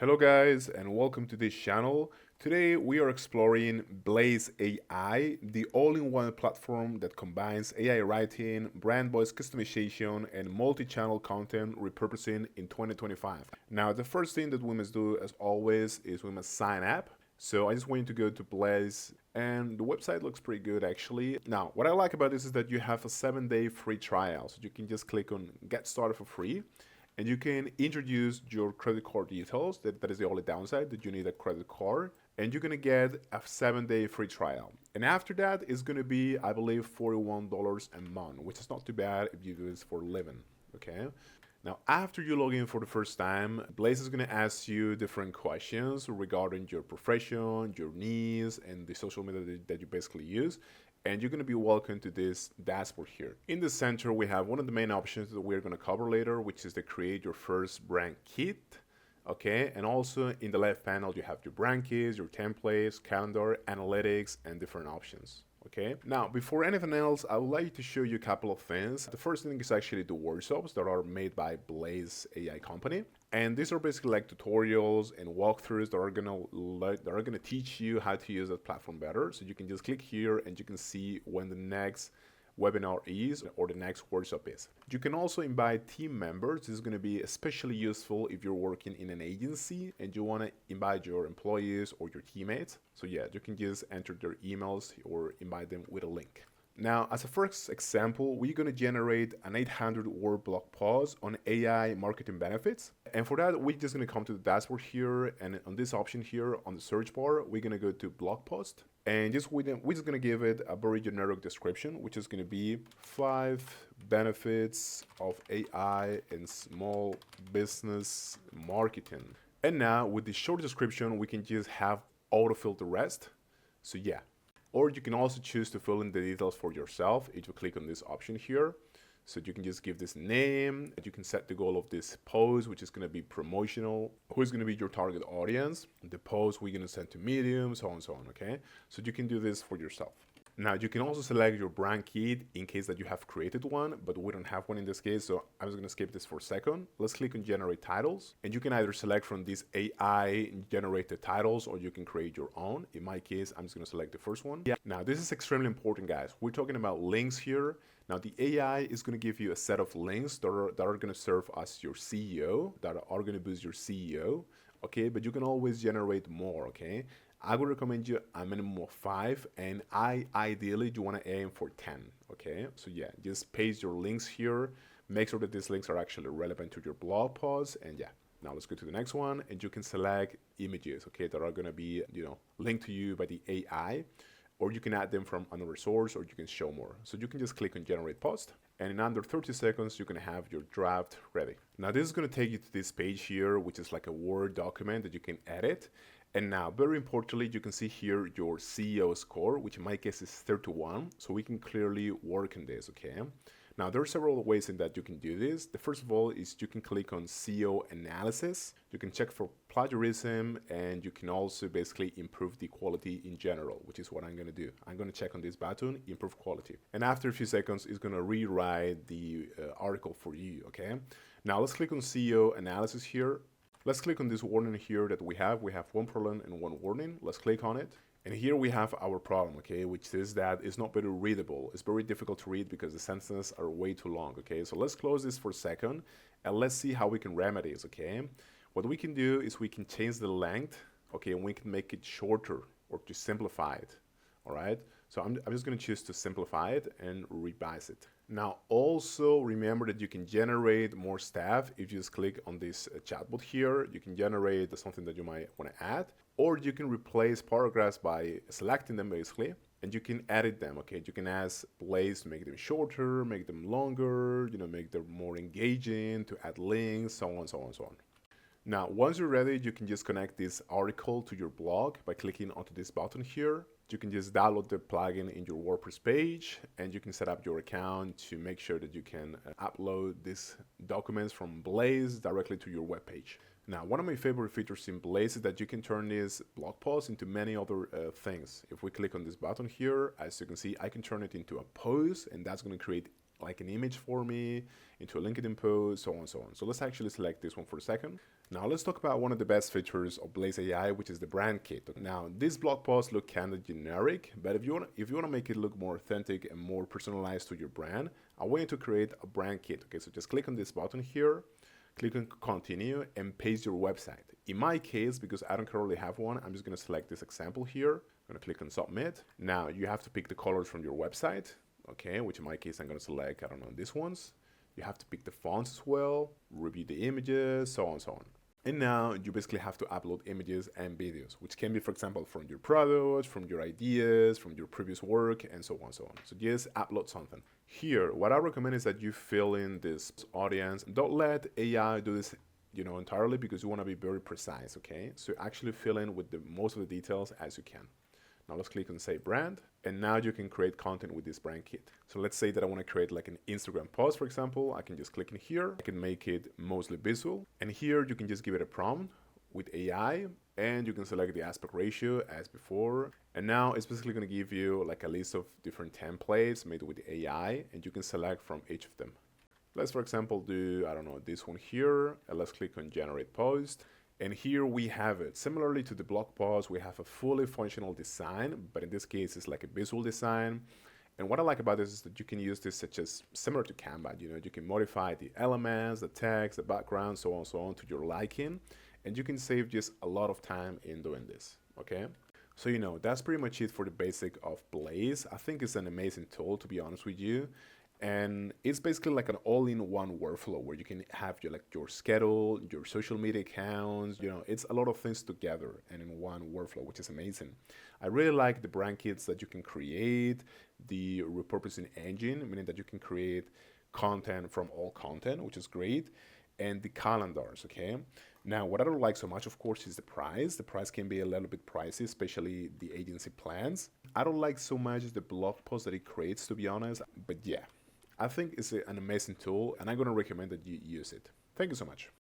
Hello guys and welcome to this channel. Today we are exploring Blaze AI, the all-in-one platform that combines AI writing, brand voice customization, and multi-channel content repurposing in 2025. Now the first thing that we must do as always is we must sign up. So I just want you to go to Blaze and the website looks pretty good actually. Now what I like about this is that you have a 7-day free trial. So you can just click on get started for free and you can introduce your credit card details. That is the only downside, that you need a credit card. And you're gonna get a 7-day free trial. And after that, it's gonna be, I believe, $41 a month, which is not too bad if you do this for a living, okay? Now, after you log in for the first time, Blaze is gonna ask you different questions regarding your profession, your needs, and the social media that you basically use. And you're going to be welcomed to this dashboard here. In the center, we have one of the main options that we're going to cover later, which is to create your first brand kit. Okay, and also in the left panel, you have your brand kits, your templates, calendar, analytics, and different options. Okay, now before anything else, I would like to show you a couple of things. The first thing is actually the workshops that are made by Blaze AI company. And these are basically like tutorials and walkthroughs that are gonna teach you how to use that platform better. So you can just click here and you can see when the next webinar is or the next workshop is. You can also invite team members. This is going to be especially useful if you're working in an agency and you want to invite your employees or your teammates. So yeah, you can just enter their emails or invite them with a link. Now, as a first example, we're going to generate an 800-word blog post on AI marketing benefits. And for that, we're just going to come to the dashboard here. And on this option here on the search bar, we're going to go to blog post. And we're just going to give it a very generic description, which is going to be 5 benefits of AI in small business marketing. And now with the short description, we can just have autofill the rest. So yeah. Or you can also choose to fill in the details for yourself if you click on this option here. So you can just give this name, you can set the goal of this post, which is going to be promotional, who is going to be your target audience, the post we're going to send to Medium, so on and so on, okay? So you can do this for yourself. Now you can also select your brand kit in case that you have created one, but we don't have one in this case, so I'm just going to skip this for a second. Let's click on generate titles, and you can either select from these AI generated titles or you can create your own. In my case, I'm just going to select the first one. Yeah. Now this is extremely important, guys. We're talking about links here. Now the AI is going to give you a set of links that are going to serve as your CEO, that are going to boost your CEO, okay? But you can always generate more, okay? I would recommend you a minimum of 5, and ideally you want to aim for 10, okay? So yeah, just paste your links here, make sure that these links are actually relevant to your blog post, and yeah. Now let's go to the next one, and you can select images, okay, that are gonna be, linked to you by the AI, or you can add them from another source, or you can show more. So you can just click on generate post, and in under 30 seconds, you can have your draft ready. Now this is gonna take you to this page here, which is like a Word document that you can edit. And now, very importantly, you can see here your CEO score, which in my case is 31. So we can clearly work on this, okay? Now, there are several ways in that you can do this. The first of all is you can click on CEO analysis. You can check for plagiarism, and you can also basically improve the quality in general, which is what I'm gonna do. I'm gonna check on this button, improve quality. And after a few seconds, it's gonna rewrite the article for you, okay? Now, let's click on CEO analysis here. Let's click on this warning here that we have. We have one problem and one warning. Let's click on it. And here we have our problem, okay, which is that it's not very readable. It's very difficult to read because the sentences are way too long, okay? So let's close this for a second and let's see how we can remedy this, okay? What we can do is we can change the length, okay, and we can make it shorter or to simplify it, all right? So I'm just gonna choose to simplify it and revise it. Now, also remember that you can generate more stuff. If you just click on this chatbot here, you can generate something that you might want to add, or you can replace paragraphs by selecting them basically, and you can edit them, okay? You can ask Blaze to make them shorter, make them longer, make them more engaging, to add links, so on, so on, so on. Now, once you're ready, you can just connect this article to your blog by clicking onto this button here. You can just download the plugin in your WordPress page, and you can set up your account to make sure that you can upload these documents from Blaze directly to your web page. Now, one of my favorite features in Blaze is that you can turn this blog post into many other things. If we click on this button here, as you can see, I can turn it into a post, and that's going to create like an image for me, into a LinkedIn post, so on and so on. So let's actually select this one for a second. Now let's talk about one of the best features of Blaze AI, which is the brand kit. Now this blog post look kind of generic, but if you want to make it look more authentic and more personalized to your brand, I want you to create a brand kit. Okay, so just click on this button here, click on continue, and paste your website. In my case, because I don't currently have one, I'm just going to select this example here. I'm going to click on submit. Now you have to pick the colors from your website. Okay, which in my case I'm going to select, I don't know, these ones. You have to pick the fonts as well, review the images, so on and so on. And now you basically have to upload images and videos, which can be, for example, from your products, from your ideas, from your previous work, and so on and so on. So just upload something. Here, what I recommend is that you fill in this audience. Don't let AI do this, entirely, because you want to be very precise, okay? So actually fill in with the most of the details as you can. Now let's click on Save Brand, and now you can create content with this brand kit. So let's say that I want to create like an Instagram post, for example. I can just click in here. I can make it mostly visual, and here you can just give it a prompt with AI, and you can select the aspect ratio as before. And now it's basically going to give you like a list of different templates made with AI, and you can select from each of them. Let's, for example, do, I don't know, this one here, and let's click on Generate Post. And here we have it. Similarly to the blog post, we have a fully functional design, but in this case, it's like a visual design. And what I like about this is that you can use this similar to Canva. You can modify the elements, the text, the background, so on and so on to your liking. And you can save just a lot of time in doing this, okay? So, that's pretty much it for the basic of Blaze. I think it's an amazing tool, to be honest with you. And it's basically like an all-in-one workflow where you can have your schedule, your social media accounts, it's a lot of things together and in one workflow, which is amazing. I really like the brand kits that you can create, the repurposing engine, meaning that you can create content from all content, which is great, and the calendars, okay? Now, what I don't like so much, of course, is the price. The price can be a little bit pricey, especially the agency plans. I don't like so much the blog post that it creates, to be honest, but yeah. I think it's an amazing tool, and I'm going to recommend that you use it. Thank you so much.